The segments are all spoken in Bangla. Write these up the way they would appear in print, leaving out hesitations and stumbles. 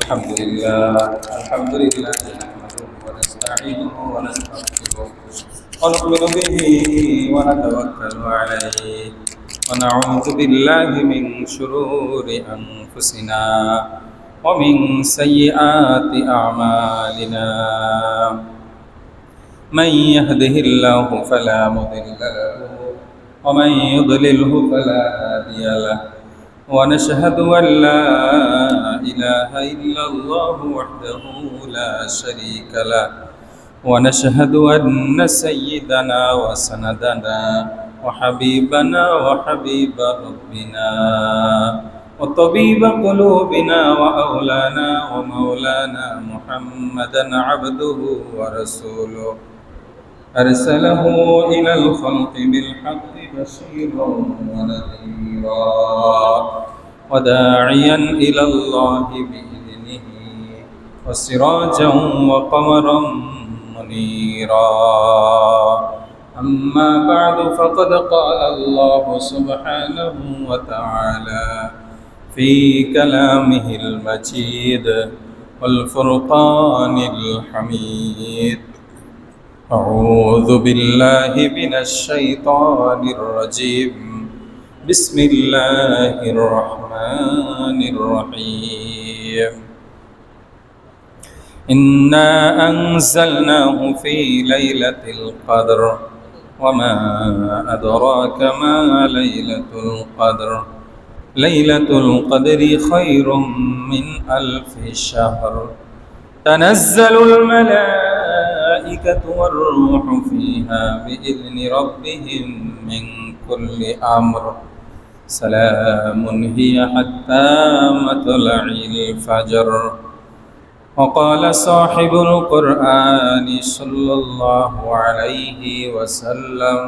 الحمد لله نحمده ونستعينه ونستغفره ونؤمن به ونتوكل عليه ونعوذ بالله من شرور أنفسنا ومن سيئات أعمالنا من يهده الله فلا مضل له ومن يضلله فلا هادي له ونشهد أن لا إله إلا الله وحده لا شريك له ونشهد أن سيدنا وسندنا وحبيبنا وحبيب ربنا وطبيب قلوبنا وأولانا ومولانا محمدا عبده ورسوله أرسله إلى الخلق بالحق بشيرا ونذيرا وداعيا إلى الله بإذنه وسراجا وقمرا منيرا أما بعد فقد قال الله سبحانه وتعالى في كلامه المجيد والفرقان الحميد أعوذ بالله من الشيطان الرجيم بسم الله الرحمن الرحيم إنا أنزلناه في ليلة القدر وما أدراك ما ليلة القدر ليلة القدر خير من ألف شهر تنزل الملائكة والروح فيها بإذن ربهم من كل أمر سلام هي حتى مطلع الفجر وقال صاحب القرآن صلى الله عليه وسلم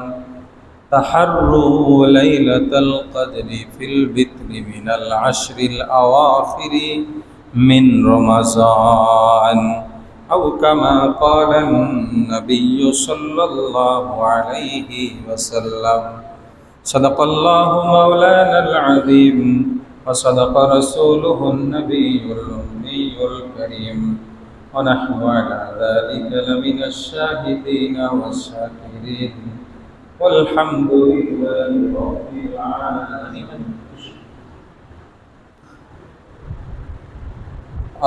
تحروا ليلة القدر في البتر من العشر الأواخر من رمضان أو كما قال النبي صلى الله عليه وسلم صدق الله مولانا العظيم وصدق رسوله النبي الأمي الكريم ونحن على ذلك لمن الشاهدين والشاكرين والحمد لله رب العالمين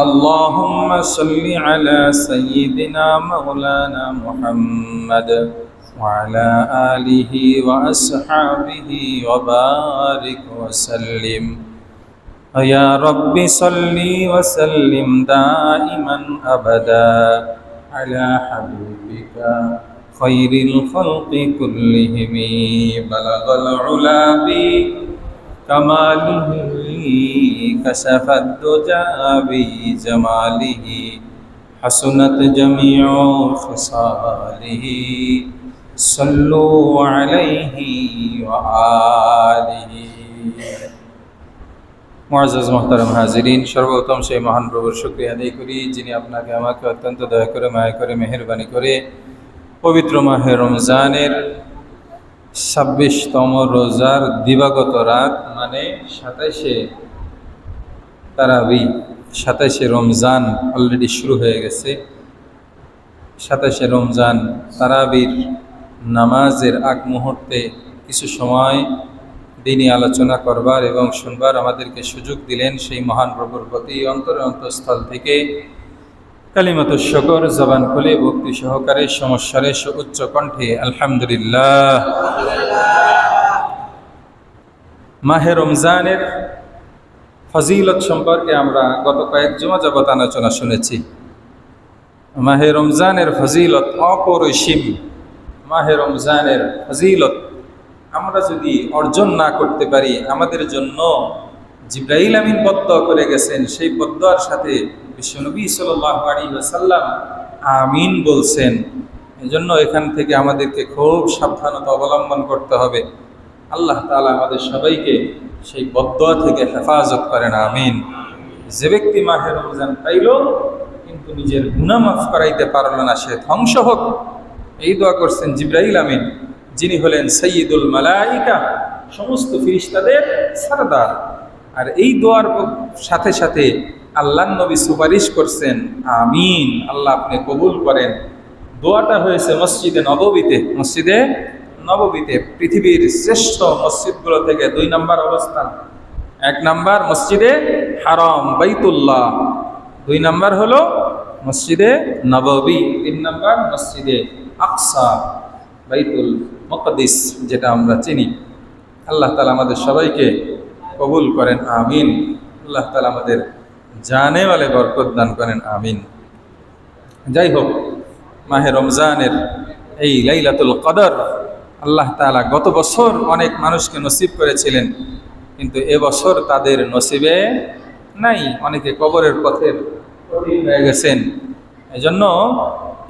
اللهم صل على سيدنا مولانا محمد وعلى آله وأصحابه وبارك وسلم يا رب صل وسلم دائما أبدا على حبيبك خير الخلق كلهم بلغ العلا بكماله كشف الدجى بجماله حسنت جميع خصاله صلوا عليه وآله মুআজ্জাজ মুহতারাম হাজিরিন, সর্বপ্রথম সেই মহান প্রভুর শুকরিয়া আদায় করি যিনি আপনাকে আমাকে অত্যন্ত দয়া করে মায়া করে মেহেরবানি করে পবিত্র মাহে রমজানের 26তম রোজার দিবাগত রাত মানে 27শে তারাবি 27শে রমজান অলরেডি শুরু হয়ে গেছে। 27শে রমজান তারাবির নামাজের আগ মুহূর্তে কিছু সময় দিনই আলোচনা করবার এবং শুনবার আমাদেরকে সুযোগ দিলেন। সেই মহান প্রভুর প্রতি অন্তঃস্থল থেকে কালিমাতুশ শুকর জবান খুলে ভক্তি সহকারে সমস্যারে উচ্চ কণ্ঠে আলহামদুলিল্লাহ। মাহে রমজানের ফজিলত সম্পর্কে আমরা গত কয়েক জুমা যাবত আলোচনা শুনেছি। মাহে রমজানের ফজিলত অপরিসীম। মাহে রমজানের ফজিলত আমরা যদি অর্জন না করতে পারি, আমাদের জন্য জিবরাইল আমিন বদদুয়া করে গেছেন, সেই বদদুয়ার সাথে বিশ্বনবী সাল্লাল্লাহু আলাইহি ওয়াসাল্লাম আমিন বলছেন। এজন্য এখান থেকে আমাদেরকে খুব সাবধানতা অবলম্বন করতে হবে। আল্লাহ তাআলা আমাদের সবাইকে সেই বদদুয়া থেকে হেফাজত করেন, আমিন। যে ব্যক্তি মাহে রমজান পাইল কিন্তু নিজের গুনাহ মাফ করাইতে পারল না, সে ধ্বংস হোক, এই দোয়া করছেন জিবরাইল আমিন, যিনি হলেন সাইয়্যিদুল মালাইকা, সমস্ত ফেরেশতাদের সরদার। আর এই দোয়ার সাথে সাথে আল্লাহর নবী সুপারিশ করছেন, আমিন, আল্লাহ আপনি কবুল করেন। দোয়াটা হয়েছে মসজিদে নববীতে। মসজিদে নববীতে পৃথিবীর শ্রেষ্ঠ মসজিদগুলো থেকে 2 নম্বর অবস্থান। 1 নম্বর মসজিদে হারাম বাইতুল্লাহ, 2 নম্বর হলো মসজিদে নববী, 3 নম্বর মসজিদে আকসা বাইতুল মুকদ্দিস, যেটা আমরা চিনি। আল্লাহ তাআলা আমাদের সবাইকে কবুল করেন, আমিন। আল্লাহ তাআলা আমাদের জানে ওয়ালে বরকত দান করেন, আমিন। যাই হোক, মাহে রমজানের এই লাইলাতুল কদর আল্লাহ তাআলা গত বছর অনেক মানুষকে নসিব করেছিলেন, কিন্তু এবছর তাদের নসিবে নাই। অনেকে কবরের পথের হয়ে গেছেন। এজন্য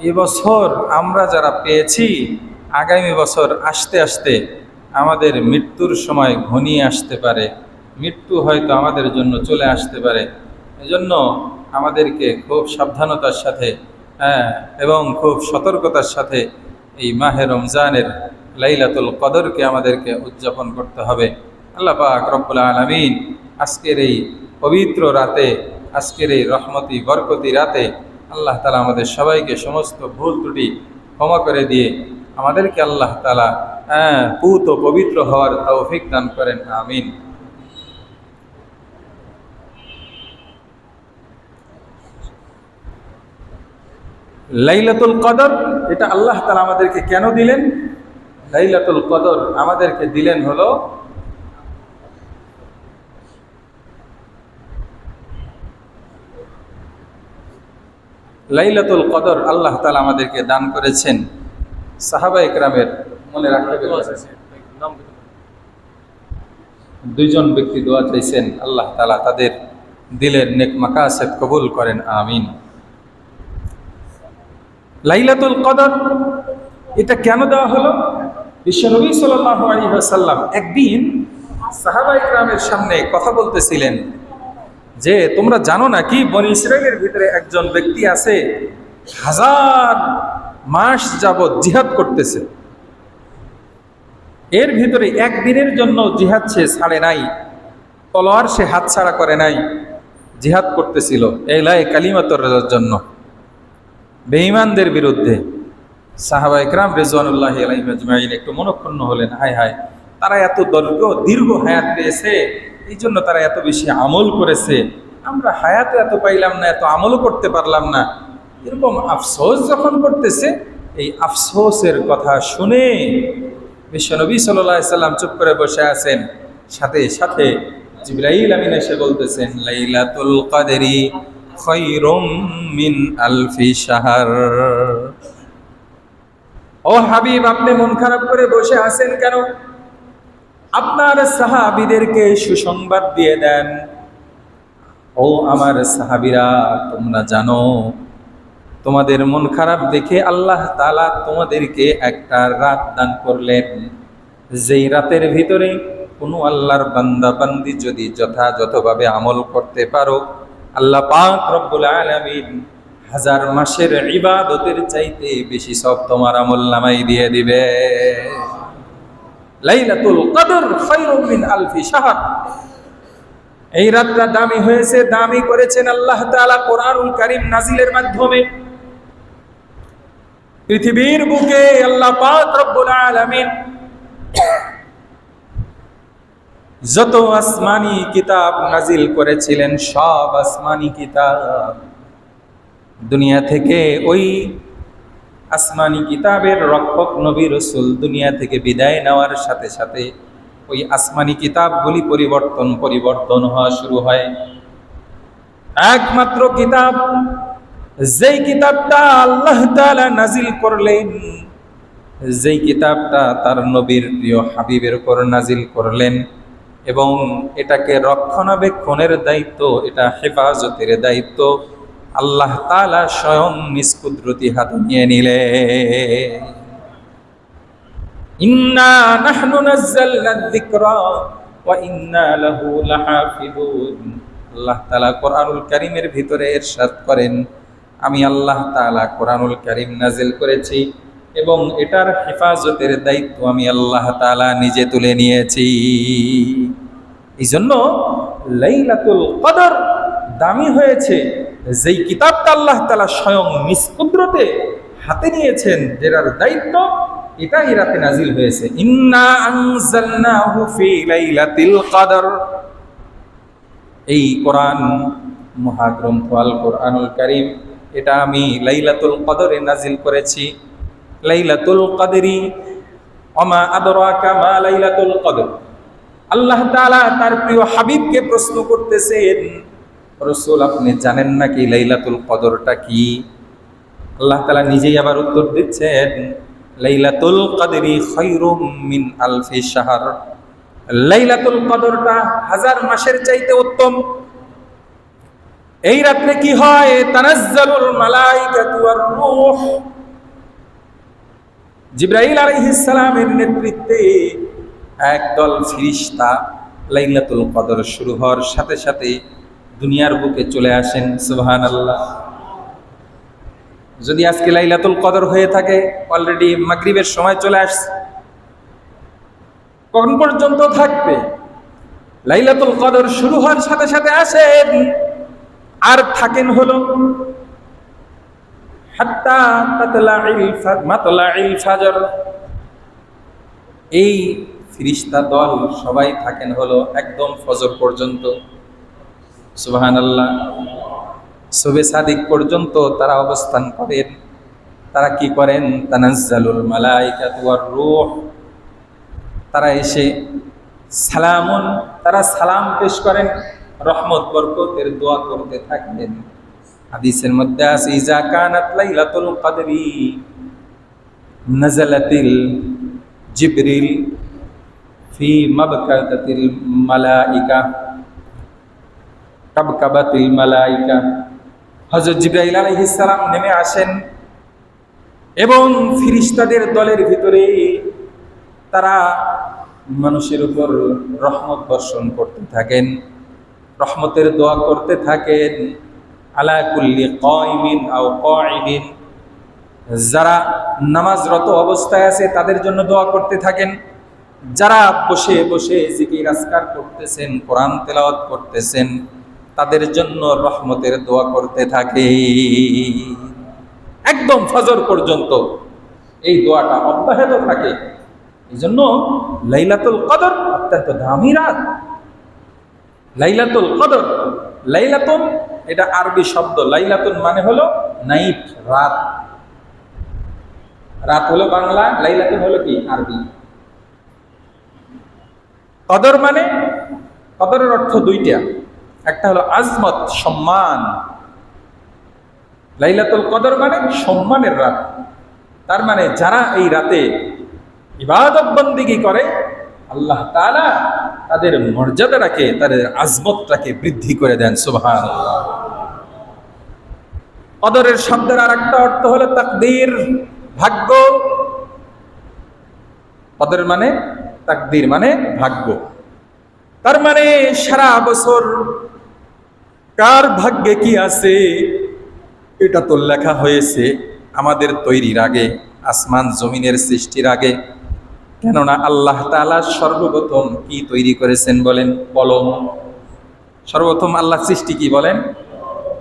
এবছর আমরা যারা পেয়েছি, আগামী বছর আস্তে আস্তে আমাদের মৃত্যুর সময় ঘনিয়ে আসতে পারে, মৃত্যু হয়তো আমাদের জন্য চলে আসতে পারে। এজন্য আমাদেরকে খুব সাবধানতার সাথে এবং খুব সতর্কতার সাথে এই মাহে রমজানের লাইলাতুল কদরকে আমাদেরকে উদযাপন করতে হবে। আল্লাহ পাক রব্বুল আলামিন আজকের এই পবিত্র রাতে, আজকের এই রহমতি বরকতি রাতে আল্লাহ তাআলা আমাদের সবাইকে সমস্ত ভুল ত্রুটি ক্ষমা করে দিয়ে আমাদেরকে আল্লাহ তাআলা পুত ও পবিত্র হওয়ার তৌফিক দান করেন, আমিন। লাইলাতুল কদর এটা আল্লাহ তাআলা আমাদেরকে কেন দিলেন? লাইলাতুল কদর আমাদেরকে দিলেন হলো লাইলাতুল কদর আল্লাহ তাআলা আমাদেরকে দান করেছেন সাহাবায়ে কেরামের মনে রাখতে পেরেছে। 2 জন ব্যক্তি দোয়া চাইছেন, আল্লাহ তাআলা তাদের দিলের নেক মাকাসেদ কবুল করেন, আমিন। লাইলাতুল কদর এটা কেন দেওয়া হলো? বিশ্বনবী সাল্লাল্লাহু আলাইহি ওয়াসাল্লাম একদিন সাহাবায়ে কেরামের সামনে কথা বলতেছিলেন যে, তোমরা জানো নাকি বনি ইসরাইলের ভিতরে একজন ব্যক্তি আছে 1000 মাস যাবত জিহাদ করতেছে, এর ভিতরে একদিনের জন্য জিহাদ সে ছাড়ে নাই, তলোয়ার সে হাতছাড়া করে নাই, জিহাদ করতেছিল এলাই কালিমাতুর জন্য, বেঈমানদের বিরুদ্ধে। সাহাবায়ে কেরাম রিজওয়ানুল্লাহি আলাইহিম আজমাইন একটু মনক্ষুণ্ণ হলেন, হায় হায়, তারা এত দীর্ঘ হায়াত পেয়েছে, এই জন্য তারা এত বেশি আমল করেছে, আমরা হায়াতে এত পাইলাম না, এত আমলও করতে পারলাম না, এরকম আফসোস যখন করতেছে। এই আফসোসের কথা শুনে বিশ্বনবী সাল্লাল্লাহু আলাইহি সাল্লাম চুপ করে বসে আছেন। সাথে সাথে জিবরাইল আমিন এসে বলতেছেন, লাইলাতুল কদরি খায়রুম মিন আলফি শাহর। ও হাবিব, আপনি মন খারাপ করে বসে আছেন কেন? আপনার সাহাবীদেরকে সুসংবাদ দিয়ে দেন। ও আমার সাহাবীরা, তোমরা জানো তোমাদের মন খারাপ দেখে আল্লাহ তাআলা তোমাদেরকে একটা রাত দান করলেন, যেই রাতের ভিতরে কোনো আল্লাহর বান্দা বান্দি যদি যথাযথভাবে আমল করতে পারো, আল্লাহ পাক রব্বুল আলামিন 1000 মাসের ইবাদতের চাইতে বেশি সব তোমার আমলনামায় দিয়ে দিবে। লাইলাতুল কদর খায়রুম মিন আলফি শাহর। এই রাতটা দামি হয়েছে, দামি করেছেন আল্লাহ তাআলা কোরআনুল কারীম নাজিলের মাধ্যমে। পৃথিবীর বুকে আল্লাহ পাক রব্বুল আলামিন যত আসমানি কিতাব নাজিল করেছিলেন, সব আসমানি কিতাব দুনিয়া থেকে, ওই আসমানি কিতাবের রক্ষক নবী রাসূল দুনিয়া থেকে বিদায় নেওয়ার সাথে সাথে ওই আসমানি কিতাবগুলি পরিবর্তন হওয়া শুরু হয়। একমাত্র কিতাব, যেই কিতাবটা আল্লাহ তাআলা নাজিল করলেন, যেই কিতাবটা তার নবীর প্রিয় হাবিবের উপর নাজিল করলেন, এবং এটাকে রক্ষণাবেক্ষণের দায়িত্ব, এটা হেফাজতের দায়িত্ব আল্লাহ তাআলা স্বয়ং নিজ কুদরতি হাতে নিয়ে নিলেন। ইন্না নাহনু নাযালনা যিকরা ওয়া ইন্না লাহু লাহাফিজুন। আল্লাহ তাআলা কোরআনুল কারীমের ভিতরে ইরশাদ করেন, আমি আল্লাহ তাআলা কোরআনুল কারীম নাজিল করেছি এবং এটার হেফাজতের দায়িত্ব আমি আল্লাহ তাআলা নিজে তুলে নিয়েছি। এই জন্য লাইলাতুল কদর দামি হয়েছে যেই কিতাবটা আল্লাহ তাআলা স্বয়ং নিজ কুদরতে হাতে নিয়েছেন, যেটার দায়িত্ব এটা এই রাতে নাজিল হয়েছে। ইন্না আনজালনাহু ফি লাইলাতিল কদর। এই কোরআন মহাগ্রন্থ আল কোরআনুল কারীম, এটা আমি লাইলাতুল কদরে নাজিল করেছি। লাইলাতুল কদরি ওমা আদরাকা মা লাইলাতুল কদর। আল্লাহ তাআলা তার প্রিয় হাবিবকে প্রশ্ন করতেছেন, রাসূল আপনি জানেন নাকি লাইলাতুল কদরটা কি? আল্লাহ তাআলা নিজেই আবার উত্তর দিচ্ছেন, লাইলাতুল কদরি খায়রুম মিন আলফি শাহর। লাইলাতুল কদরটা 1000 মাসের চাইতে উত্তম। এই রাতে কি হয়? তানাজ্জালুল মালাইকাতু ওয়ার রূহ। জিবরাইল আলাইহিস সালামের নেতৃত্বে একদল ফেরেশতা লাইলাতুল কদর শুরু হওয়ার সাথে সাথে দুনিয়ার বুকে চলে আসেন। সুবহানাল্লাহ। যদি আজকে লাইলাতুল কদর হয়ে থাকে, অলরেডি মাগরিবের সময় চলে আসছে, কখন পর্যন্ত থাকবে? লাইলাতুল কদর শুরু হওয়ার সাথে সাথে আসেন আর থাকেন হলো হাত্তা মাতলাইল ফাজর। এই ফেরেশতা দল সবাই থাকেন হলো একদম ফজর পর্যন্ত। সুবহানাল্লাহ। সুবে সাদিক পর্যন্ত তারা অবস্থান করেন। তারা কি করেন? তানাজ্জালুল মালাইকাতু ওয়ার রূহ। তারা এসে সালামুন, তারা সালাম পেশ করেন, রহমত বরকতের দোয়া করতে থাকেন। হাদিসের মধ্যে আছে, ইজা কানাত লাইলাতুল কদরি নাযালাতিল জিবরিল ফি মাবকাতিল মালাইকা কাবকাবাতিল মালাইকা। হযরত জিবরাইল আলাইহিস সালাম নেমে আসেন এবং ফেরেশতাদের দলের ভিতরে তারা মানুষের উপর রহমত বর্ষণ করতে থাকেন, রহমতের দোয়া করতে থাকেন। আলা কুল্লি কাইমিন আও কাঈদিন। যারা নামাজরত অবস্থায় আছে তাদের জন্য দোয়া করতে থাকেন। যারা বসে বসে জিকির আজকার করতেছেন, কোরআন তেলাওয়াত করতেছেন, তাদের জন্য রহমতের দোয়া করতে থাকে। একদম ফজর পর্যন্ত এই দোয়াটা অব্যাহত থাকে। এই জন্য লাইলাতুল কদর অত্যন্ত দামি রাত। লাইলাতুল কদর, লাইলাতুন এটা আরবি শব্দ, লাইলাতুন মানে হলো নাইট, রাত। রাত হলো বাংলা, লাইলাতুন হলো কি আরবি। কদর মানে, কদরের অর্থ দুইটা, একটা হলো আজমত, সম্মান। লাইলাতুল কদর মানে সম্মানের রাত। তার মানে যারা এই রাতে ইবাদত বন্দেগী করে, আল্লাহ তাআলা তাদের মর্যাদাটাকে, তাদের আজমতটাকে বৃদ্ধি করে দেন। সুবহানাল্লাহ। কদরের শব্দের আর একটা অর্থ হলো তাকদীর, ভাগ্য। কদর মানে তাকদীর মানে ভাগ্য। তার মানে সারা বছর কার ভাগ্যে কি আছে এটা তো লেখা হয়েছে আমাদের তৈরির আগে, আসমান জমিনের সৃষ্টির আগে। কেননা আল্লাহ তাআলা সর্বপ্রথম কি তৈরি করেছেন বলেন? কলম। সর্বপ্রথম আল্লাহ সৃষ্টি কি বলেন?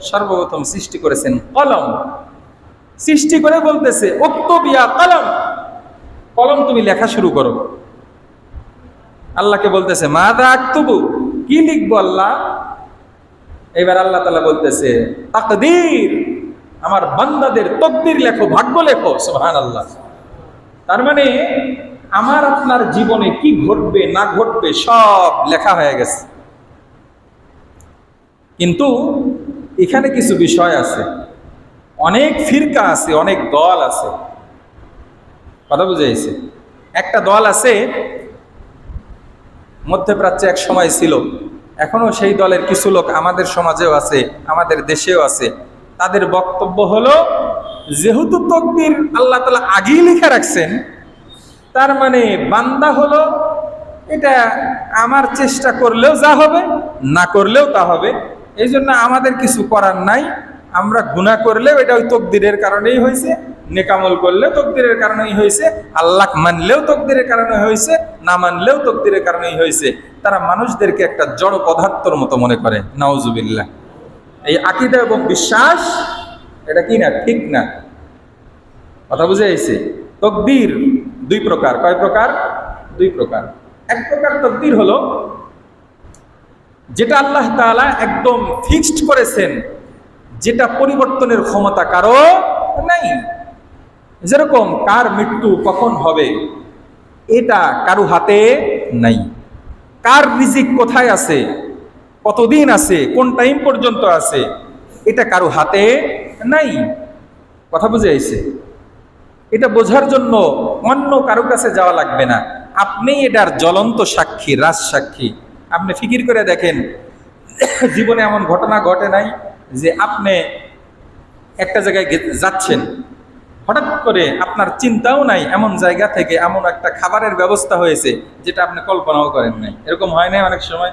সর্বপ্রথম সৃষ্টি করেছেন কলম। সৃষ্টি করে বলতেছে উক্তুব ইয়া কলম, কলম তুমি লেখা শুরু করো। আল্লাহকে বলতেছে মাযা আকতুবু, কি লিখবো আল্লাহ? এবার আল্লাহ তাআলা বলতেছে তাকদীর, আমার বান্দাদের তকদির লেখো, ভাগ্য লেখো। সুবহানাল্লাহ। তার মানে আমার আপনার জীবনে কি ঘটবে না ঘটবে সব লেখা হয়ে গেছে। কিন্তু এখানে কিছু বিষয় আছে, অনেক ফিরকা আছে, অনেক দল আছে। কথা বুঝাইছে? একটা দল আছে মধ্যপ্রাচ্যে এক সময় ছিল, এখনো সেই দলের কিছু লোক আমাদের সমাজেও আছে, আমাদের দেশেও আছে। তাদের বক্তব্য হলো, যেহেতু তকদির আল্লাহ তাআলা আগেই লিখে রাখছেন, তার মানে বান্দা হলো এটা আমার চেষ্টা করলেও যা হবে, না করলেও তা হবে। এই জন্য আমাদের কিছু করার নাই। আমরা গুনাহ করলেও এটা ওই তকদিরের কারণেই হয়েছে, নেকামল করলেও তকদিরের কারণেই হয়েছে, আল্লাহ মানলেও তকদিরের কারণে হয়েছে, না মানলেও তকদিরের কারণেই হয়েছে। তারা মানুষদেরকে একটা জড় পদার্থের মতো মনে করে। নাউজুবিল্লাহ। এই আকীদা এবং বিশ্বাস এটা কি না, ঠিক না। কথা বুঝে আইছে? তাকদীর দুই প্রকার। কয় প্রকার? দুই প্রকার। এক প্রকার তাকদীর হলো যেটা আল্লাহ তাআলা একদম ফিক্সড করেছেন, যেটা পরিবর্তনের ক্ষমতা কারো নাই। যেরকম কার মৃত্যু কখন হবে এটা কারো হাতে নাই, কার রিজিক কোথায় আছে, কতদিন আছে, কোন টাইম পর্যন্ত আছে, এটা কারো হাতে নাই। কথা বুঝে আইছে? এটা বোঝার জন্য অন্য কারো কাছে যাওয়া লাগবে না, আপনি এটার জ্বলন্ত সাক্ষী, রাজ সাক্ষী। আপনি ফিকির করে দেখেন, জীবনে এমন ঘটনা ঘটে নাই যে আপনি একটা জায়গায় যাচ্ছেন, হঠাৎ করে আপনার চিন্তাও নাই, এমন জায়গা থেকে এমন একটা খাবারের ব্যবস্থা হয়েছে যেটা আপনি কল্পনাও করেন নাই। এরকম হয় না অনেক সময়?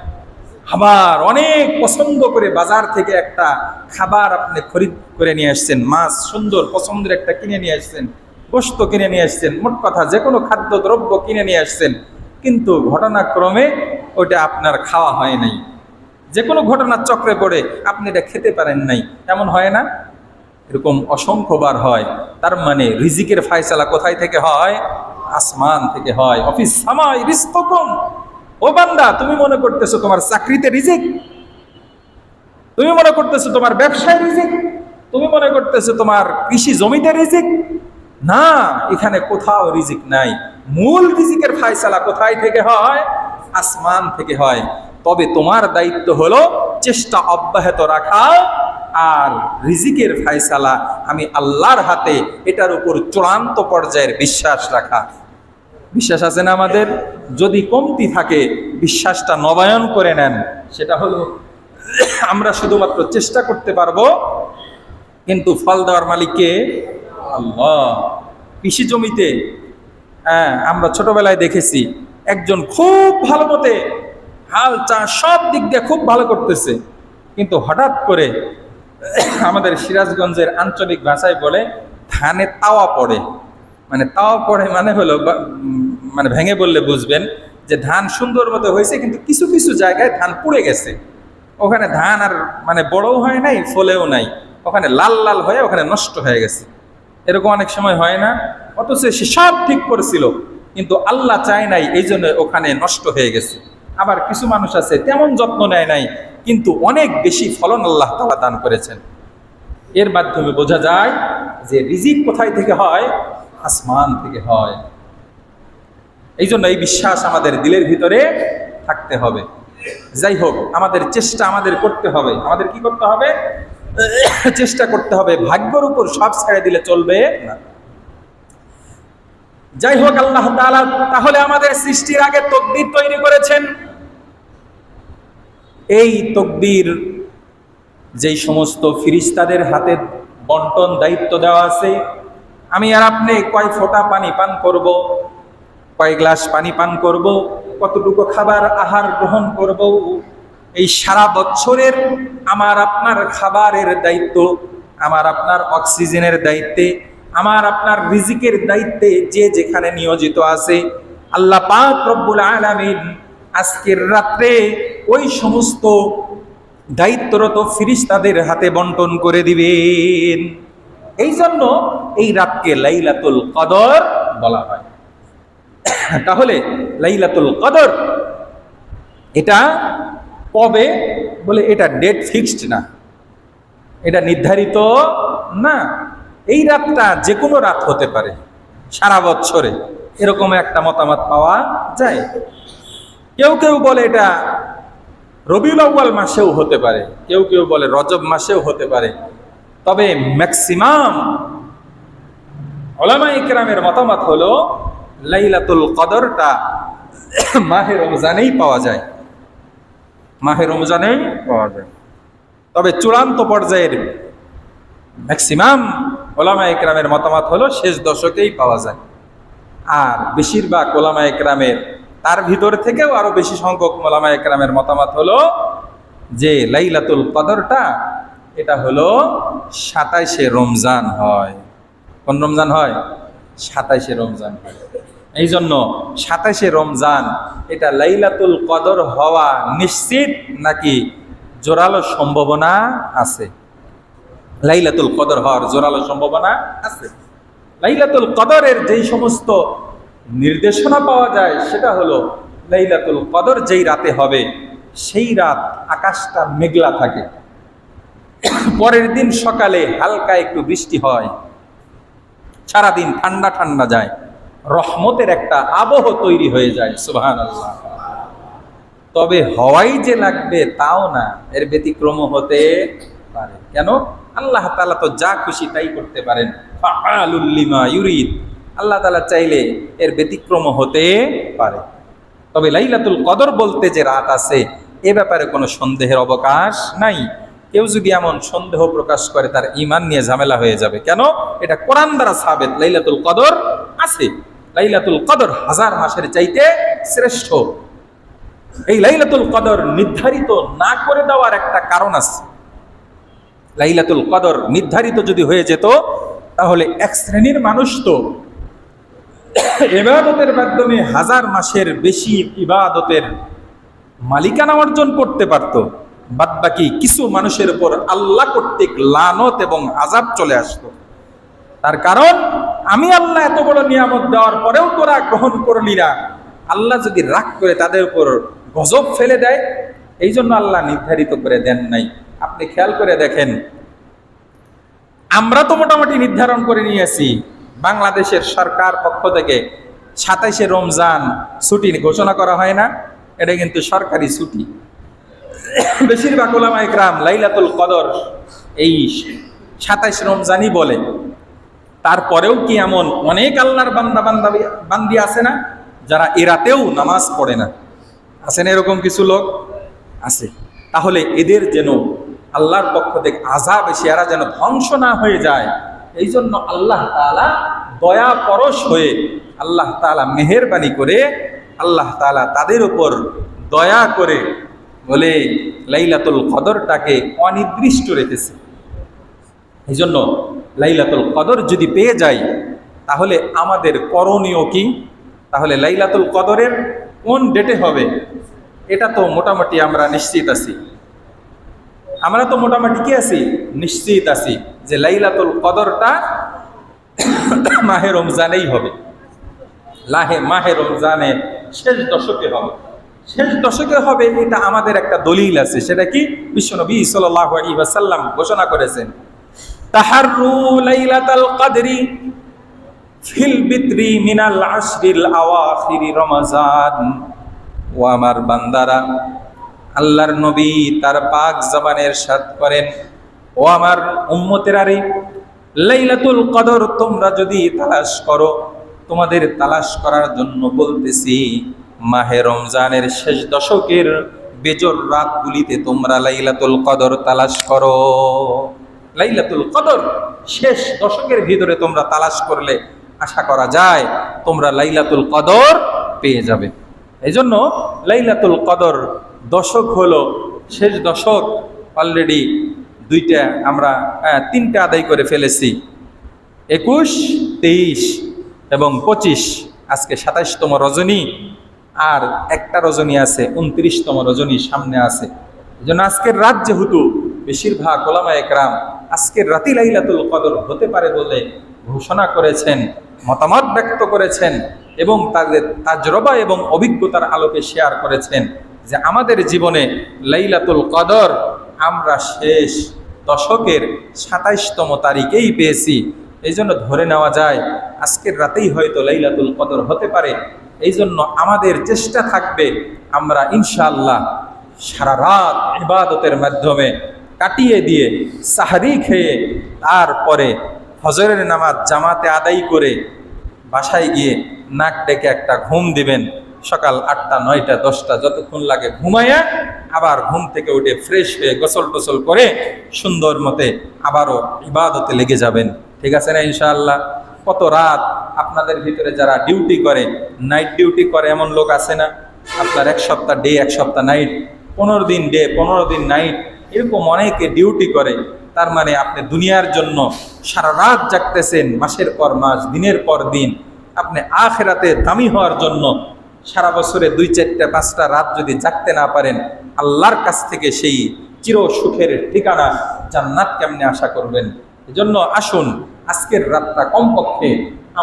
আবার অনেক পছন্দ করে বাজার থেকে একটা খাবার আপনি খরিদ করে নিয়ে আসছেন, মাছ সুন্দর পছন্দের একটা কিনে নিয়ে আসছেন, গোশত কিনে নিয়ে আসছেন, মোট কথা যে কোনো খাদ্যদ্রব্য কিনে নিয়ে আসছেন, কিন্তু ঘটনাক্রমে ওটা আপনার খাওয়া হয় নাই। যে কোনো ঘটনার চক্রে পড়ে আপনি এটা খেতে পারেন নাই, এমন হয় না? এরকম অসংখ্যবার হয়। তার মানে রিজিকের ফায়সালা কোথায় থেকে হয়? আসমান থেকে হয়। অফিস সামাই রিজকুকুম। ও বান্দা, তুমি মনে করতেছো তোমার চাকরিতে রিজিক, তুমি মনে করতেছো তোমার ব্যবসায় রিজিক, তুমি মনে করতেছো তোমার কৃষি জমিতে রিজিক। না, এখানে কোথাও রিজিক নাই। মূল রিজিকের ফায়সালা কোথায় থেকে হয়? আসমান থেকে হয়। তবে তোমার দায়িত্ব হলো চেষ্টা অব্যাহত রাখা, আর রিজিকের ফায়সালা আমি আল্লাহর হাতে, এটার উপর চূড়ান্ত পর্যায়ের বিশ্বাস রাখা। বিশ্বাস আছে না আমাদের? যদি কমতি থাকে বিশ্বাসটা নবায়ন করে নেন। সেটা হলো আমরা শুধুমাত্র চেষ্টা করতে পারবো, কিন্তু ফল দেওয়ার মালিককে আল্লাহ। কৃষি জমিতে আমরা ছোটবেলায় দেখেছি একজন খুব ভালো মতে হাল চাষ সব দিক দিয়ে খুব ভালো করতেছে, কিন্তু হঠাৎ করে আমাদের সিরাজগঞ্জের আঞ্চলিক ভাষায় বলে ধানে তাওয়া পড়ে। মানে তাওয়া পড়ে মানে হলো, মানে ভেঙে বললে বুঝবেন যে ধান সুন্দর মতো হয়েছে, কিন্তু কিছু কিছু জায়গায় ধান পুড়ে গেছে। ওখানে ধান আর মানে বড়ও হয় নাই, ফলেও নাই, ওখানে লাল লাল হয়ে ওখানে নষ্ট হয়ে গেছে। এরকম অনেক সময় হয় না? অথচ সে সব ঠিক করেছিল, কিন্তু আল্লাহ চায় নাই, এই জন্য ওখানে নষ্ট হয়ে গেছে। আবার কিছু মানুষ আছে তেমন যত্ন নেয় নাই, কিন্তু অনেক বেশি ফলন আল্লাহ তাআলা দান করেছেন। এর মাধ্যমে বোঝা যায় যে রিজিক কোথায় থেকে হয়? আসমান থেকে হয়। এই জন্য এই বিশ্বাস আমাদের দিলের ভিতরে থাকতে হবে। যাই হোক, আমাদের চেষ্টা আমাদের করতে হবে। আমাদের কি করতে হবে? চেষ্টা করতে হবে। ভাগ্যের উপর সব ছেড়ে দিলে চলবে না। যাই হোক, আল্লাহ তাআলা তাহলে আমাদের সৃষ্টির আগে তাকদীর তৈরি করেছেন। এই তাকদীর যেই সমস্ত ফেরেশতাদের হাতে বন্টন দায়িত্ব দেওয়া আছে, আমি আর আপনি কয় ফোঁটা পানি পান করব, কয় গ্লাস পানি পান করব, কতটুকু খাবার আহার গ্রহণ করব, এই সারা বছরের আমার আপনার খাবারের দায়িত্ব, আমার আপনার অক্সিজেনের দায়িত্বে, আমার আপনার রিজিকের দায়িত্বে যে যেখানে নিয়োজিত আছে, আল্লাহ পাক রব্বুল আলামিন আজকের রাত্রে ওই সমস্ত দায়িত্বরত ফেরেশতাদের হাতে বন্টন করে দিবেন। এই জন্য এই রাতকে লাইলাতুল কদর বলা হয়। তাহলে লাইলাতুল কদর এটা কবে বলে, এটা ডেট ফিক্সড না, এটা নির্ধারিত না। এই রাতটা যে কোনো রাত হতে পারে সারা বছরে, এরকম একটা মতামত পাওয়া যায়। কেউ কেউ বলে এটা রবিউল আউয়াল মাসেও হতে পারে, কেউ কেউ বলে রজব মাসেও হতে পারে। তবে ম্যাক্সিমাম উলামায়ে কেরামের মতামত হলো লাইলাতুল কদরটা মাহে রমজানেই পাওয়া যায়, মাহে রমজানেই পাওয়া যায়। তবে চূড়ান্ত পর্যায়ের ম্যাক্সিমাম উলামায়ে কেরামের মতামত হলো শেষ দশকেই পাওয়া যায়। আর বেশিরভাগ উলামায়ে কেরামের, তার ভিতর থেকেও আরো বেশি সংখ্যক উলামায়ে কেরামের মতামত হলো যে লাইলাতুল কদরটা এটা হলো 27শে রমজান হয়। কোন রমজান হয়? 27শে রমজান হয়। এই জন্য 27শে রমজান এটা লাইলাতুল কদর হওয়া নিশ্চিত নাকি জোরালো সম্ভাবনা আছে, লাইলাতুল কদর হওয়ার জোরালো সম্ভাবনা আছে। লাইলাতুল কদরের যেই সমস্ত নির্দেশনা পাওয়া যায় সেটা হলো লাইলাতুল কদর যেই রাতে হবে সেই রাত আকাশটা মেঘলা থাকে, পরের দিন সকালে হালকা একটু বৃষ্টি হয়, সারাদিন ঠান্ডা ঠান্ডা যায়, রহমতের একটা আবহ তৈরি হয়ে যায়। সুবহানাল্লাহ। তবে হওয়াই যে লাগবে তাও না, এর ব্যতিক্রম হতে পারে। কেন? আল্লাহ তাআলা তো যা খুশি তাই করতে পারেন, ফাআলুল লিমা ইউরিদ। আল্লাহ তাআলা চাইলে এর ব্যতিক্রম হতে পারে। তবে লাইলাতুল কদর বলতে যে রাত আছে এ ব্যাপারে কোনো সন্দেহের অবকাশ নাই। কেউ যদি এমন সন্দেহ প্রকাশ করে তার ঈমান নিয়ে ঝামেলা হয়ে যাবে। কেন? এটা কোরআন দ্বারা সাবেত লাইলাতুল কদর আছে। লাইলাতুল কদর হাজার মাসের চাইতে শ্রেষ্ঠ। এই লাইলাতুল কদর নির্ধারিত না করে দেওয়ার একটা কারণ আছে। লাইলাতুল কদর নির্ধারিত যদি হয়ে যেত তাহলে এক শ্রেণীর মানুষ তো ইবাদতের মাধ্যমে হাজার মাসের বেশি ইবাদতের মালিকানা অর্জন করতে পারত, বাদ বাকি কিছু মানুষের উপর আল্লাহ কর্তৃক লানত এবং আযাব চলে আসতো। তার কারণ আমি আল্লাহ এত বড় নিয়ামত দেওয়ার পরেও তোরা গ্রহণ করলি না, আল্লাহ যদি রাগ করে তাদের উপর গজব ফেলে দেয়, এই জন্য আল্লাহ নির্ধারিত করে দেন নাই। আপনি খেয়াল করে দেখেন, আমরা তো মোটামুটি নির্ধারণ করে নিয়েছি, বাংলাদেশের সরকার পক্ষ থেকে 27শে রমজান ছুটি ঘোষণা করা হয় না, এটা কিন্তু সরকারি ছুটি। বেশিরভাগ উলামায়ে কেরাম লাইলাতুল কদর এই 27 রমজানই বলে। তারপরেও কি এমন অনেক আল্লাহর বান্দি আছে না যারা এ রাতেও নামাজ পড়ে না? আছেন এরকম কিছু লোক? আছে। তাহলে এদের যেন আল্লাহর পক্ষ থেকে আযাব এসে এরা যেন ধ্বংস না হয়ে যায়, এই জন্য আল্লাহ তাআলা দয়া পরশ হয়ে আল্লাহ তাআলা মেহেরবানি করে আল্লাহ তাআলা তাদের উপর দয়া করে বলে লাইলাতুল কদরটাকে অনির্দিষ্ট রেখেছে। এই জন্য লাইলাতুল কদর যদি পেয়ে যাই তাহলে আমাদের করণীয় কি? তাহলে লাইলাতুল কদরের কোন ডেটে হবে এটা তো মোটামুটি আমরা নিশ্চিত আছি। আমরা তো মোটামুটি কি আছি? নিশ্চিত আছি যে লাইলাতুল কদরটা মাহে রমজানেই হবে, মাহে রমজানের শেষ দশকে হবে। শেষ দশকে হবে এটা আমাদের একটা দলিল আছে। সেটা কি? বিশ্বনবী সাল্লাল্লাহু আলাইহি ওয়াসাল্লাম ঘোষণা করেছেন, তাহাররু লাইলাতুল কদরি ফিল বিত্রি মিনাল আশরিল আওয়াখিরি রমাজান। ও আমার বান্দারা, আল্লাহর নবী তার পাক জবানের ইরশাদ করেন, ও আমার উম্মতেরা রে, লাইলাতুল কদর তোমরা যদি তালাশ করো, তোমাদের তালাশ করার জন্য বলতেছি মাহে রমজানের শেষ দশকের বেজর রাতগুলিতে তোমরা লাইলাতুল কদর তালাশ করো। লাইলাতুল কদর শেষ দশকের ভিতরে তোমরা তালাশ করলে আশা করা যায় তোমরা লাইলাতুল কদর পেয়ে যাবে। এই জন্য লাইলাতুল কদর দশক হলো শেষ দশক, অলরেডি দুইটা আমরা তিনটা আদায় করে ফেলেছি, 21, 23 এবং 25। আজকে 27তম রজনী, আর একটা রজনী আছে, 29তম রজনী সামনে আছে। এই জন্য আজকের রাত যেহেতু বেশিরভাগ উলামায়ে কেরাম আজকের রাতে লাইলাতুল কদর হতে পারে বলে ঘোষণা করেছেন, মতামত ব্যক্ত করেছেন এবং তাদের তাজরবা এবং অভিজ্ঞতার আলোকে শেয়ার করেছেন যে আমাদের জীবনে লাইলাতুল কদর আমরা শেষ দশকের 27তম তারিখেই পেয়েছি। এই জন্য ধরে নেওয়া যায় আজকের রাতেই হয়তো লাইলাতুল কদর হতে পারে। এই জন্য আমাদের চেষ্টা থাকবে আমরা ইনশাআল্লাহ সারা রাত ইবাদতের মাধ্যমে কাটিয়ে দিয়ে সাহরি খেয়ে তারপরে ফজরের নামাজ জামাতে আদায় করে বাসায় গিয়ে নাক ডেকে একটা ঘুম দিবেন। সকাল 8টা, 9টা, 10টা যতক্ষণ লাগে ঘুমাইয়া আবার ঘুম থেকে উঠে ফ্রেশ হয়ে গোসল টোসল করে সুন্দর মতে আবারও ইবাদতে লেগে যাবেন। ঠিক আছে না ইনশাআল্লাহ? কত রাত আপনাদের ভিতরে যারা ডিউটি করে, নাইট ডিউটি করে এমন লোক আছে না? আপনার এক সপ্তাহ ডে, এক সপ্তাহ নাইট, 15 দিন ডে, 15 দিন নাইট, এরকম অনেকে ডিউটি করে। তার মানে আপনি দুনিয়ার জন্য সারা রাত জাগতেছেন, মাসের পর মাস, দিনের পর দিন। আপনি আখিরাতে দামি হওয়ার জন্য সারা বছরে 2, 4, 5টা রাত যদি জাগতে না পারেন, আল্লাহর কাছ থেকে সেই চির সুখের ঠিকানা জান্নাত কেমনে আশা করবেন? এজন্য আসুন আজকের রাতটা কমপক্ষে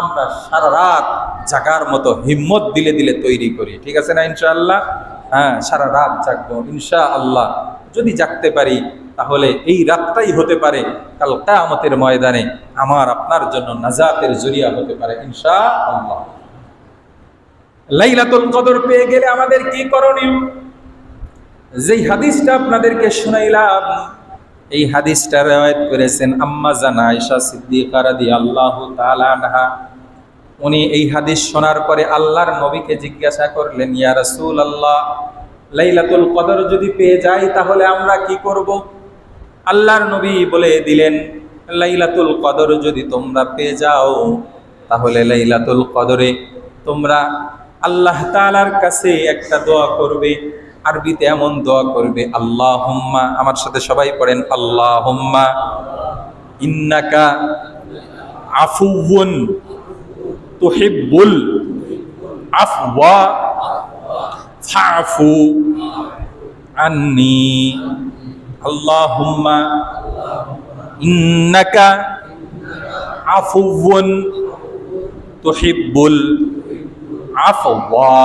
আমরা সারা রাত জাগার মতো হিম্মত দিলে দিলে তৈরি করি, ঠিক আছে না ইনশাআল্লাহ? হ্যাঁ, সারা রাত জাগবো ইনশাআল্লাহ। যদি জাগতে পারি তাহলে এই রাতটাই হতে পারে কাল কিয়ামতের ময়দানে আমার আপনার জন্য নাজাতের জরিয়া হতে পারে ইনশাআল্লাহ। লাইলাতুল কদর পেয়ে গেলে আমাদের কি করণীয়? যেই হাদিসটা আপনাদেরকে শোনাইলাম, এই হাদিসটা riwayat করেছেন আম্মা জান আয়েশা সিদ্দিকা রাদিয়াল্লাহু তাআলা আনহা। উনি এই হাদিস শোনার পরে আল্লাহর নবীকে জিজ্ঞাসা করলেন, ইয়া রাসূলুল্লাহ, লাইলাতুল কদর যদি পেয়ে যাই তাহলে আমরা কি করব? আল্লাহর নবী বলে দিলেন, লাইলাতুল কদর যদি তোমরা পেয়ে যাও তাহলে লাইলাতুল কদরে তোমরা আল্লাহ তাআলার কাছে একটা দোয়া করবে। আরবিতে এমন দোয়া করবে, আল্লাহুম্মা, আমার সাথে সবাই পড়েন, আল্লাহুম্মা ইন্নাকা আফুউন তুহিব্বুল আফওয়া ফাফু আন্নি। আল্লাহুম্মা ইন্নাকা আফুউন তুহিব্বুল আফওয়া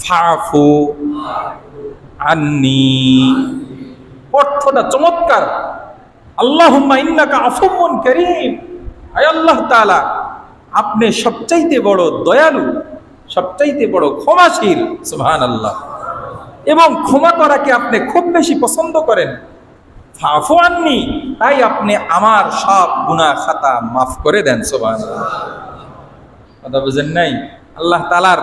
ফাফু আন্নি। অর্থটা চমৎকার। আল্লাহুম্মা ইন্নাকা আফুউন কারীম, আয় আল্লাহ তাআলা, আপনি সবচাইতে বড় দয়ালু, সবচাইতে বড় ক্ষমাশীল, সুবহানাল্লাহ, এবং ক্ষমা করাকে আপনি খুব বেশি পছন্দ করেন। ফাফু আন্নি, তাই আপনি আমার সব গুনাহ খাতা মাফ করে দেন, সুবহানাল্লাহ। কথা বুঝেন নাই? আল্লাহ তাআলার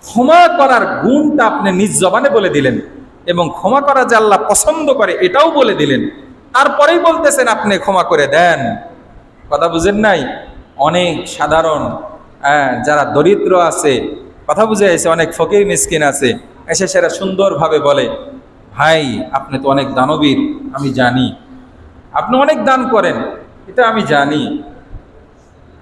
ক্ষমা করার গুণটা আপনি নিজ জবানে বলে দিলেন এবং ক্ষমা করা যে আল্লাহ পছন্দ করে এটাও বলে দিলেন, তারপরেই বলতেছেন আপনি ক্ষমা করে দেন। কথা বুঝেন নাই? অনেক সাধারণ যারা দরিদ্র আছে, কথা বুঝে এসে অনেক ফকির মিসকিন আছে, এসে সেরা সুন্দরভাবে বলে, ভাই আপনি তো অনেক দানবীর, আমি জানি আপনি অনেক দান করেন, এটা আমি জানি,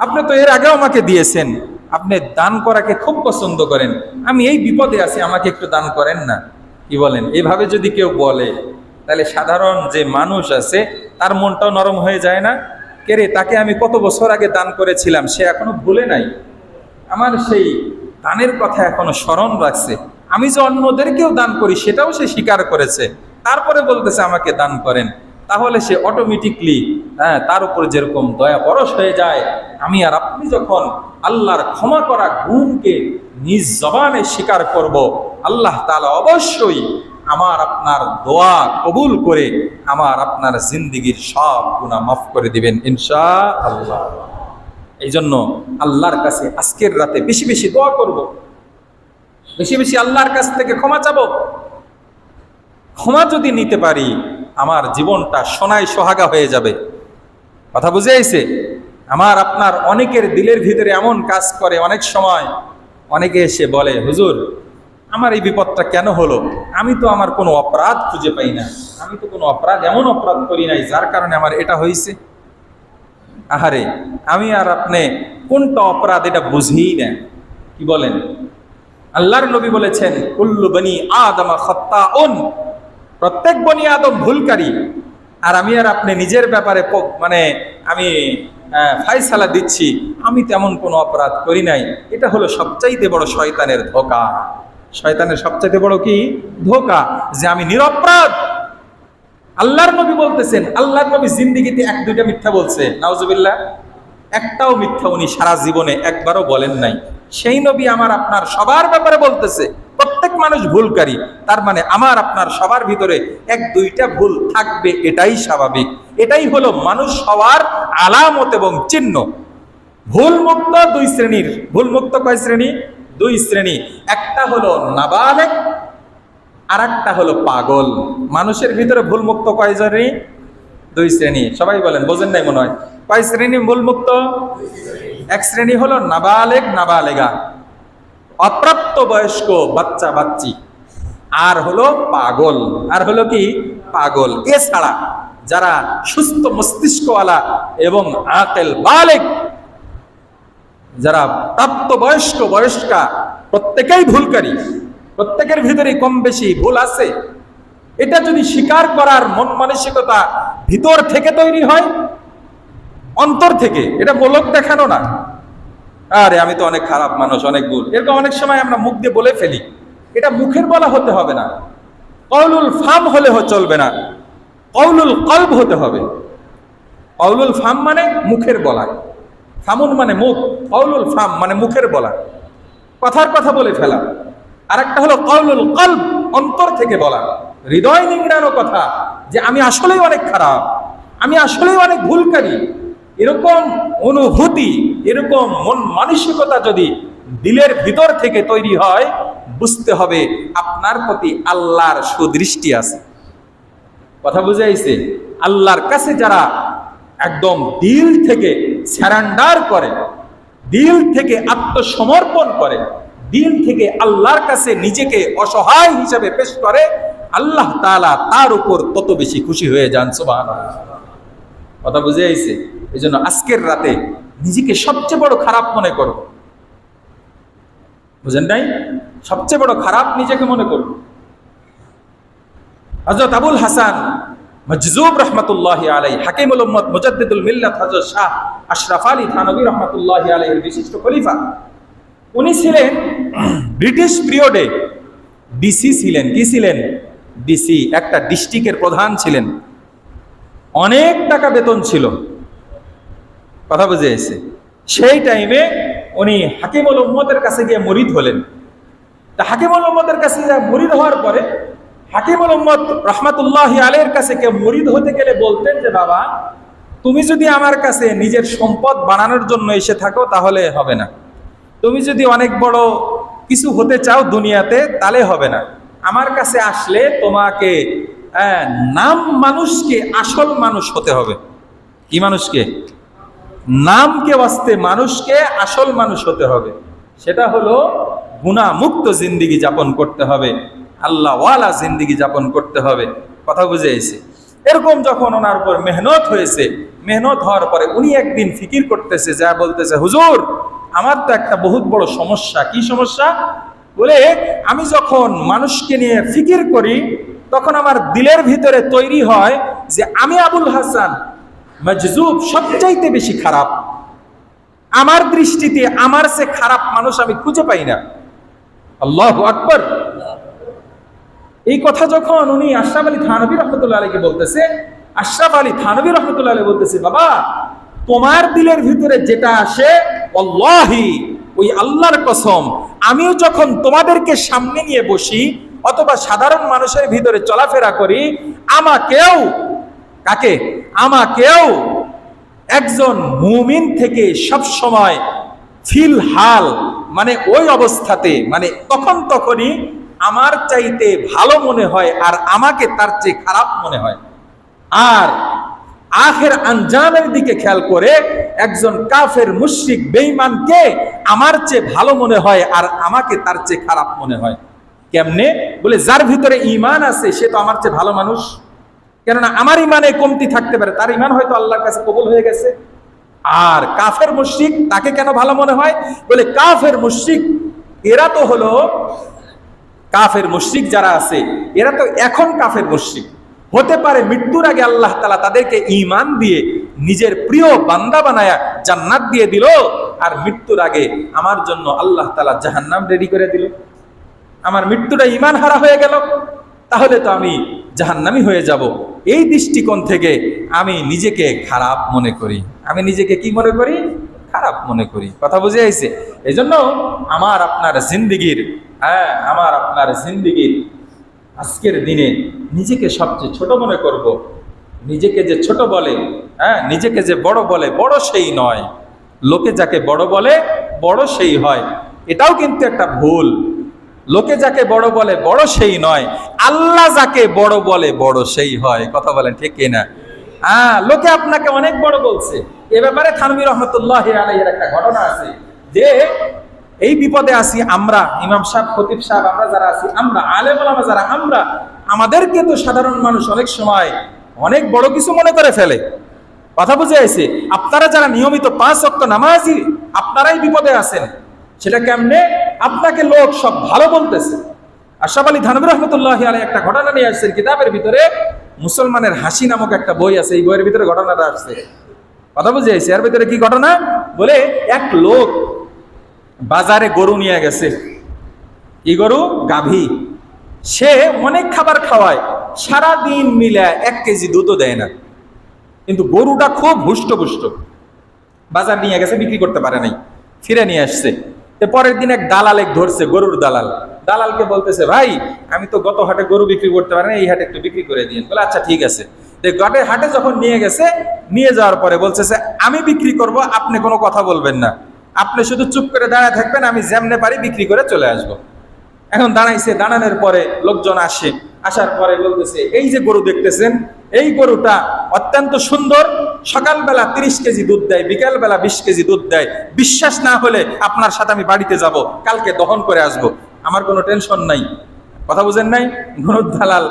আপনি তো এর আগেও আমাকে দিয়েছেন, আপনি দান করাকে খুব পছন্দ করেন, আমি এই বিপদে আছি, আমাকে একটু দান করেন না। কি বলেন? এভাবে যদি কেউ বলে তাহলে সাধারণ যে মানুষ আছে তার মনটাও নরম হয়ে যায় না? কেরে, তাকে আমি কত বছর আগে দান করেছিলাম, সে এখনো ভুলে নাই, আমার সেই দানের কথা এখনো স্মরণ রাখছে, আমি যে অন্যদেরকেও দান করি সেটাও সে স্বীকার করেছে, তারপরে বলতেছে আমাকে দান করেন। তাহলে সে অটোমেটিকলি তার উপর যেরকম দয়া পরশ হয়ে যায়, আমি আর আপনি যখন আল্লাহর ক্ষমা করা গুণকে নিজ জবানে স্বীকার করব, আল্লাহ তাআলা অবশ্যই আমার আপনার দোয়া কবুল করে আমার আপনার জিন্দেগীর সব গুনাহ মাফ করে দিবেন ইনশাআল্লাহ। এই জন্য আল্লাহর কাছে আজকের রাতে বেশি বেশি দোয়া করব, বেশি বেশি আল্লাহর কাছ থেকে ক্ষমা চাবো। ক্ষমা যদি নিতে পারি আমার জীবনটা সোনায় সোহাগা হয়ে যাবে। কথা বুঝে আইছে? আমার আপনার অনেকের দিলের ভিতরে এমন কাজ করে, অনেক সময় অনেকে এসে বলে, হুজুর আমার এই বিপদটা কেন হলো? আমি তো আমার কোনো অপরাধ খুঁজে পাই না, আমি তো কোনো অপরাধ এমন অপরাধ করি নাই যার কারণে আমার এটা হয়েছে। আহারে, আমি আর আপনি কোনটা অপরাধ এটা বুঝিই না। কি বলেন? আল্লাহর নবী বলেছেন, কুল্লু বনি আদম খাত্তাউন, প্রত্যেক বনি আদম ভুলকারী। আর আমি আর আপনি নিজের ব্যাপারে আমি ফায়সালা দিচ্ছি আমি তেমন কোনো অপরাধ করি নাই। এটা হলো সবচাইতে বড় শয়তানের ধোঁকা। শয়তানের সবচাইতে বড় কি ধোঁকা? যে আমি নিরপরাধ। আল্লাহর নবী বলতেছেন, আল্লাহর নবী জিন্দেগিতে এক দুইটা মিথ্যা বলছে, নাউজুবিল্লাহ, একটাও মিথ্যা উনি সারা জীবনে একবারও বলেন নাই। সেই নবী আমার আপনার সবার ব্যাপারে বলতেছে প্রত্যেক মানুষ ভুলকারী, তার মানে আমার আপনার সবার ভিতরে এক দুইটা ভুল থাকবে, এটাই স্বাভাবিক, এটাই হলো মানুষ হওয়ার আলামত এবং চিহ্ন। ভুল মুক্ত দুই শ্রেণীর। ভুল মুক্ত কয় শ্রেণী? দুই শ্রেণী। একটা হলো নাবালেগ আর একটা হলো পাগল। মানুষের ভিতরে ভুল মুক্ত কয় শ্রেণী? দুই শ্রেণী। সবাই বলেন, বোঝেন নাই মনে হয়। কয় শ্রেণী ভুল মুক্ত? এক শ্রেণী হলো নাবালেগ নাবালেগা, অপ্রাপ্ত বয়স্ক বাচ্চা বাচ্চি, আর হলো পাগল। আর হলো কি? পাগল। এছাড়া যারা সুস্থ মস্তিষ্কওয়ালা এবং আকেল বালেগ, যারা প্রাপ্ত বয়স্ক বয়স্কা, প্রত্যেকেই ভুলকারী, প্রত্যেকের ভিতরে কম বেশি ভুল আছে। এটা যদি স্বীকার করার মন মানসিকতা ভিতর থেকে তৈরি হয়, অন্তর থেকে, এটা মোলক দেখানো না, আরে আমি তো অনেক খারাপ মানুষ, অনেক ভুল, এরকম অনেক সময় আমরা মুখ দিয়ে বলে ফেলি। এটা মুখের বলা হতে হবে না, কওলুল ফাম হলে চলবে না, কওলুল কলব হতে হবে। কওলুল ফাম মানে মুখের বলা, ফামুন মানে মুখ, কওলুল ফাম মানে মুখের বলা, কথার কথা বলে ফেলা। আর একটা হলো কওলুল কলব, অন্তর থেকে বলা, হৃদয় নিংড়ানো কথা, যে আমি আসলেই অনেক খারাপ, আমি আসলেই অনেক ভুলকারী। এরকম অনুভূতি, এরকম মন মানসিকতা যদি দিলের ভিতর থেকে তৈরি হয়, বুঝতে হবে আপনার প্রতি আল্লাহর সুদৃষ্টি আছে। কথা বুঝে আইছে? আল্লাহর কাছে যারা একদম দিল থেকে সারেন্ডার করে, দিল থেকে আত্মসমর্পণ করে, দিল থেকে আল্লাহর কাছে নিজেকে অসহায় হিসেবে পেশ করে, আল্লাহ তাআলা তার উপর তত বেশি খুশি হয়ে যান। সুবহানাল্লাহ। কথা বুঝে আইছে? এই জন্য আজকের রাতে নিজেকে সবচেয়ে বড় খারাপ মনে করো। বুঝেন নাই? সবচেয়ে বড় খারাপ নিজেকে মনে করো। হযরত আবুল হাসান মজজুব রহমতুল্লাহি আলাইহি, হাকিমুল উম্মত, মুজাদ্দিদুল মিল্লাত হযরত শাহ আশরাফ আলী থানভী রহমতুল্লাহি আলাইহির বিশিষ্ট খলিফা। উনি ছিলেন ব্রিটিশ পিরিয়ডে ডিসি ছিলেন। কি ছিলেন? ডিসি, একটা ডিস্ট্রিক্টের প্রধান ছিলেন। অনেক টাকা বেতন ছিল। কথা বুঝে এসে সেই টাইমে উনি হাকিমুল উম্মতের কাছে গিয়ে মুরিদ হলেন। তা হাকিমুল উম্মতের কাছে গিয়ে মুরিদ হওয়ার পরে হাকিমুল উম্মত রহমাতুল্লাহি আলাইহির কাছে কে মুরিদ হতে গেলে বলতেন যে, বাবা তুমি যদি আমার কাছে নিজের সম্পদ বানানোর জন্য এসে থাকো তাহলে হবে না, তুমি যদি অনেক বড় কিছু হতে চাও দুনিয়াতে তাহলে হবে না, আমার কাছে আসলে তোমাকে নাম মানুষকে আসল মানুষ হতে হবে। কি মানুষকে? নামকে ওয়াস্তে মানুষকে আসল মানুষ হতে হবে। সেটা হলো গুনাহমুক্ত জিন্দেগি যাপন করতে হবে, আল্লাহওয়ালা জিন্দেগি যাপন করতে হবে। কথা বুঝে এসে এরকম যখন ওনার উপর মেহনত হয়েছে, মেহনত হওয়ার পরে উনি একদিন ফিকির করতেছে, যা বলতেছে, হুজুর আমার তো একটা বহুত বড় সমস্যা। কি সমস্যা? বলে, আমি যখন মানুষকে নিয়ে ফিকির করি তখন আমার দিলের ভিতরে তৈরি হয় যে আমি আবুল হাসান মজজুব সবচাইতে বেশি খারাপ, আমার দৃষ্টিতে আমার সে খারাপ মানুষ আমি খুঁজে পাই না। আল্লাহু আকবার। এই কথা যখন উনি আশরাফ আলী থানভী রহমতুল্লাহ আলাইহিকে বলতেছে, আশরাফ আলী থানভী রহমতুল্লাহ আলাইহি বলতেছে, বাবা তোমার দিলের ভিতরে যেটা আসে, আল্লাহি ওই আল্লাহর কসম, আমিও যখন তোমাদেরকে সামনে নিয়ে বসি অথবা সাধারণ মানুষের ভিতরে চলাফেরা করি, আমাকেও, কাকে? আমাকেও একজন মুমিন থেকে সব সময় ফিলহাল মানে ওই অবস্থাতে, মানে তখনই আমার চাইতে ভালো মনে হয় আর আমাকে তার চেয়ে খারাপ মনে হয়। আর আখের আঞ্জামের দিকে খেয়াল করে একজন কাফের মুশরিক বেঈমানকে আমার চেয়ে ভালো মনে হয় আর আমাকে তার চেয়ে খারাপ মনে হয়। কেমনে? বলে, যার ভিতরে ঈমান আছে সে তো আমার চেয়ে ভালো মানুষ, কেননা আমার ঈমানে কমতি থাকতে পারে, তার ঈমান হয়তো আল্লাহর কাছে কবুল হয়ে গেছে। আর কাফের মুশরিক, তাকে কেন ভালো মনে হয়? বলে, কাফের মুশরিক এরা তো হলো, কাফের মুশরিক যারা আছে এরা তো এখন কাফের মুশরিক, হতে পারে মৃত্যুর আগে আল্লাহ তাআলা তাদেরকে ঈমান দিয়ে নিজের প্রিয় বান্দা বানায়া জান্নাত দিয়ে দিল, আর মৃত্যুর আগে আমার জন্য আল্লাহ তাআলা জাহান্নাম রেডি করে দিল। আমার মৃত্যুটা ঈমান হারা হয়ে গেল, তাহলে তো আমি জাহান্নামী হয়ে যাব। এই দৃষ্টিকোণ থেকে আমি নিজেকে খারাপ মনে করি। আমি নিজেকে কি মনে করি? খারাপ মনে করি। কথা বুঝে আইছে? এই জন্য আমার আপনার জিন্দিগির আজকের দিনে নিজেকে সবচেয়ে ছোট মনে করব। নিজেকে যে ছোট বলে, নিজেকে যে বড় বলে, বড় সেই নয়। লোকে যাকে বড় বলে বড় সেই হয়, এটাও কিন্তু একটা ভুল। লোকে যাকে বড় বলে বড় সেই নয়, আল্লাহ যাকে বড় বলে বড় সেই হয়। কথা বলেন ঠিক কিনা? লোকে আপনাকে অনেক বড় বলছে। এ ব্যাপারে থানভী রহমতুল্লাহি আলাইহির একটা ঘটনা আছে, যে এই বিপদে আছি আমরা, ইমাম সাহেব, খতিব সাহেব, আমরা যারা আছি, আমরা আলেম ওলামা যারা, আমরা আমাদেরকে তো সাধারণ মানুষ অনেক সময় অনেক বড় কিছু মনে করে ফেলে। কথা বুঝে আইছে? আপনারা যারা নিয়মিত 5 ওয়াক্ত নামাজি, আপনারাই বিপদে আছেন। সেটা কেমনে? আপনাকে লোক সব ভালো বলতেছে, আশরাফ আলী থানভী রহমতুল্লাহি আলাইহি একটা ঘটনা নিয়ে আসছেন কিতাবের ভিতরে। মুসলমানের হাসি নামক একটা বই আছে, এই বইয়ের ভিতরে ঘটনাটা আসছে। কথা বুঝে আইছে? এর ভিতরে কি ঘটনা বলে, এক লোক বাজারে গরু নিয়ে গেছে। কি গরু? গাভী। সে অনেক খাবার খাওয়ায়, সারাদিন মিলে 1 কেজি দুধও দেয় না, কিন্তু গরুটা খুব হুষ্টপুষ্ট। বাজার নিয়ে গেছে, বিক্রি করতে পারে নাই, ফিরে নিয়ে আসছে। পরের দিন এক দালাল ধরছে, গরুর দালাল। দালালকে বলতেছে, ভাই আমি তো গত হাটে গরু বিক্রি করতে পারি না, এই হাটে একটু বিক্রি করে দিন। বলে আচ্ছা ঠিক আছে। গটের হাটে যখন নিয়ে গেছে, নিয়ে যাওয়ার পরে বলতেছে, আমি বিক্রি করব, আপনি কোনো কথা বলবেন না, আপনি শুধু চুপ করে দাঁড়ায় থাকবেন, আমি যেমনে পারি বিক্রি করে চলে আসবো। এখন দাঁড়াইছে, দাঁড়ানোর পরে লোকজন আসে, আসার পরে বলতেছে, এই যে গরু দেখতেছেন, এই গরুটা অত্যন্ত সুন্দর, সকালবেলা 30 কেজি দুধ দেয়, বিকালবেলা 20 কেজি দুধ দেয়। বিশ্বাস না হলে আপনার সাথে আমি বাড়িতে যাব, কালকে দহন করে আসব, আমার কোনো টেনশন নাই। কথা বুঝেন নাই? গরুর দালাল,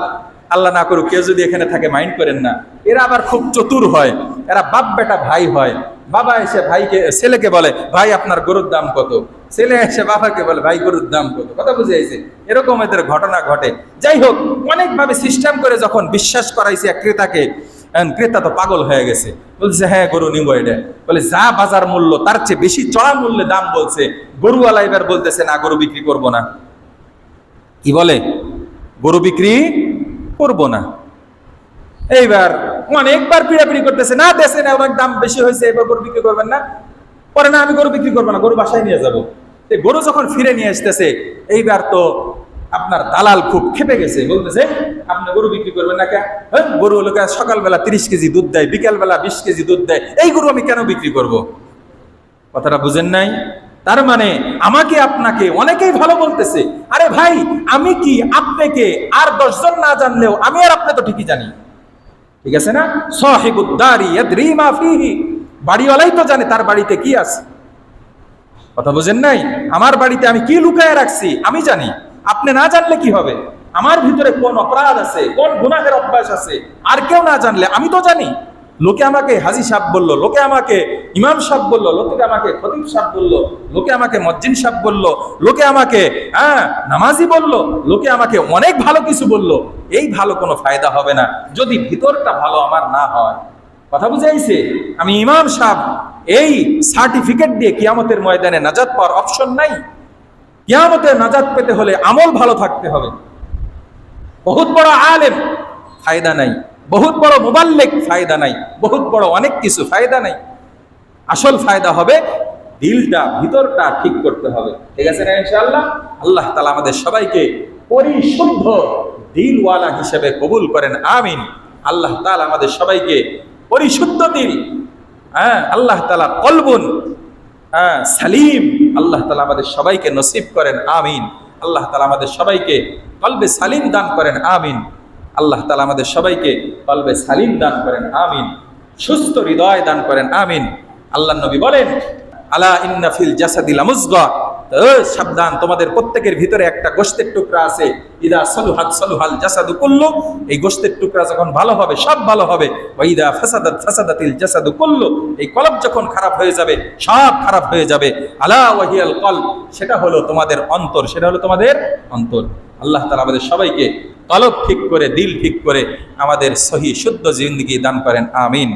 আল্লাহ না করুক কেউ যদি এখানে থাকে মাইন্ড করেন না, এরা আবার খুব চতুর হয়, এরা বাপ বেটা ভাই হয়। বাবা এসে ভাইকে, ছেলেকে বলে, ভাই আপনার গরুর দাম কত? ছেলে এসে বাবাকে বলে, ভাই গরুর দাম কত? কথা বুঝে আইছে? এরকম এদের ঘটনা ঘটে। যাই হোক, অনেকভাবে সিস্টেম করে যখন বিশ্বাস করাইছে এক ক্রেতাকে, ক্রেতা তো পাগল হয়ে গেছে, বলছে হ্যাঁ গরু নিবো। এটা বলে যা বাজার মূল্য তার চেয়ে বেশি চড়া মূল্যে দাম বলছে। গরুওয়ালা এবার বলতেছে, না গরু বিক্রি করব না। কি বলে? গরু বিক্রি করব না। এইবার অনেকবার পিড়াপিড়ি করতেছে, না দেশে না, অনেক দাম বেশি হয়েছে, এবার গরু বিক্রি করবেন না। পরে না, আমি গরু বিক্রি করবো না, গরু বাসায় নিয়ে যাবো। গরু যখন ফিরে নিয়ে আসতেছে, এইবার তো আপনার দালাল খুব খেপে গেছে, বলতেছে, আপনি গরু বিক্রি করবেন না কেন? গরু লোকে সকালবেলা 30 কেজি দুধ দেয়, বিকালবেলা 20 কেজি দুধ দেয়, এই গরু আমি কেন বিক্রি করব? কথাটা বুঝেন নাই? তার মানে আমাকে আপনাকে অনেকেই ভালো বলতেছে, আরে ভাই আমি কি আপনাকে আর 10 জন না জানলেও আমি আর আপনি তো ঠিকই জানি। ঠিক আছে না? সাহিবুদ্দারি ইয়াদরি মা ফিহি, বাড়িওয়ালাই তো জানে তার বাড়িতে কি আছে। কথা বুঝেন নাই? আমার বাড়িতে আমি কি লুকায় রাখছি আমি জানি, আপনি না জানলে কি হবে? আমার ভিতরে কোন অপরাধ আছে, কোন গুনাহের অভ্যাস আছে, আর কেউ না জানলে আমি তো জানি। লোকে আমাকে হাজী সাহেব বললো, লোকে আমাকে ইমাম সাহেব বললো, লোকে আমাকে খতিব সাহেব বললো, লোকে আমাকে মজ্জিন সাহেব বললো, লোকে আমাকে নামাজি বললো, লোকে আমাকে অনেক ভালো কিছু বললো। এই ভালো কোনো ফায়দা হবে না যদি ভিতরটা ভালো আমার না হয়। কথা বুঝাইছে? আমি ইমাম সাহেব, এই সার্টিফিকেট দিয়ে কিয়ামতের ময়দানে নাজাত পাওয়ার অপশন নাই। কিয়ামতে নাজাত পেতে হলে আমল ভালো থাকতে হবে। বহুত বড় আলেম, ফায়দা নাই। বহুত বড় মুবাল্লিগ, ফায়দা নাই। বহুত বড় অনেক কিছু, ফায়দা নাই। আসল ফায়দা হবে দিলটা, ভিতরটা ঠিক করতে হবে। ঠিক আছে না ইনশাআল্লাহ? আল্লাহ তাআলা আমাদের সবাইকে পরিশুদ্ধ দিলওয়ালা হিসেবে কবুল করেন, আমিন। আল্লাহ তাআলা আমাদের সবাইকে পরিশুদ্ধ দিল, আল্লাহ তাআলা কলবুন সালিম, আল্লাহ তাআলা আমাদের সবাইকে নসিব করেন, আমিন। আল্লাহ তাআলা আমাদের সবাইকে কলবে সালিম দান করেন, আমিন। আল্লাহ তাআলা আমাদের সবাইকে কলবে সালিম দান করেন, আমিন। সুস্থ হৃদয় দান করেন, আমিন। আল্লাহর নবী বলেন, আলা ইন্না ফিল জাসাদিল মুযগা, সাবধান, তোমাদের প্রত্যেকের ভিতরে একটা গোশতের টুকরা আছে। ইদা সলুহাত সলুহাল জাসাদু কুল্লু, এই গোশতের টুকরা যখন ভালো হবে সব ভালো হবে। ওয়া ইদা ফাসাদাত ফাসাদাতিল জাসাদু কুল্লু, এই কলব যখন খারাপ হয়ে যাবে সব খারাপ হয়ে যাবে। আলা ওয়াহিয়াল কলব, সেটা হলো তোমাদের অন্তর, সেটা হলো তোমাদের অন্তর। আল্লাহ তাআলা আমাদের সবাইকে কলব ঠিক করে, দিল ঠিক করে আমাদের সহি শুদ্ধ জিন্দেগি দান করেন, আমিন।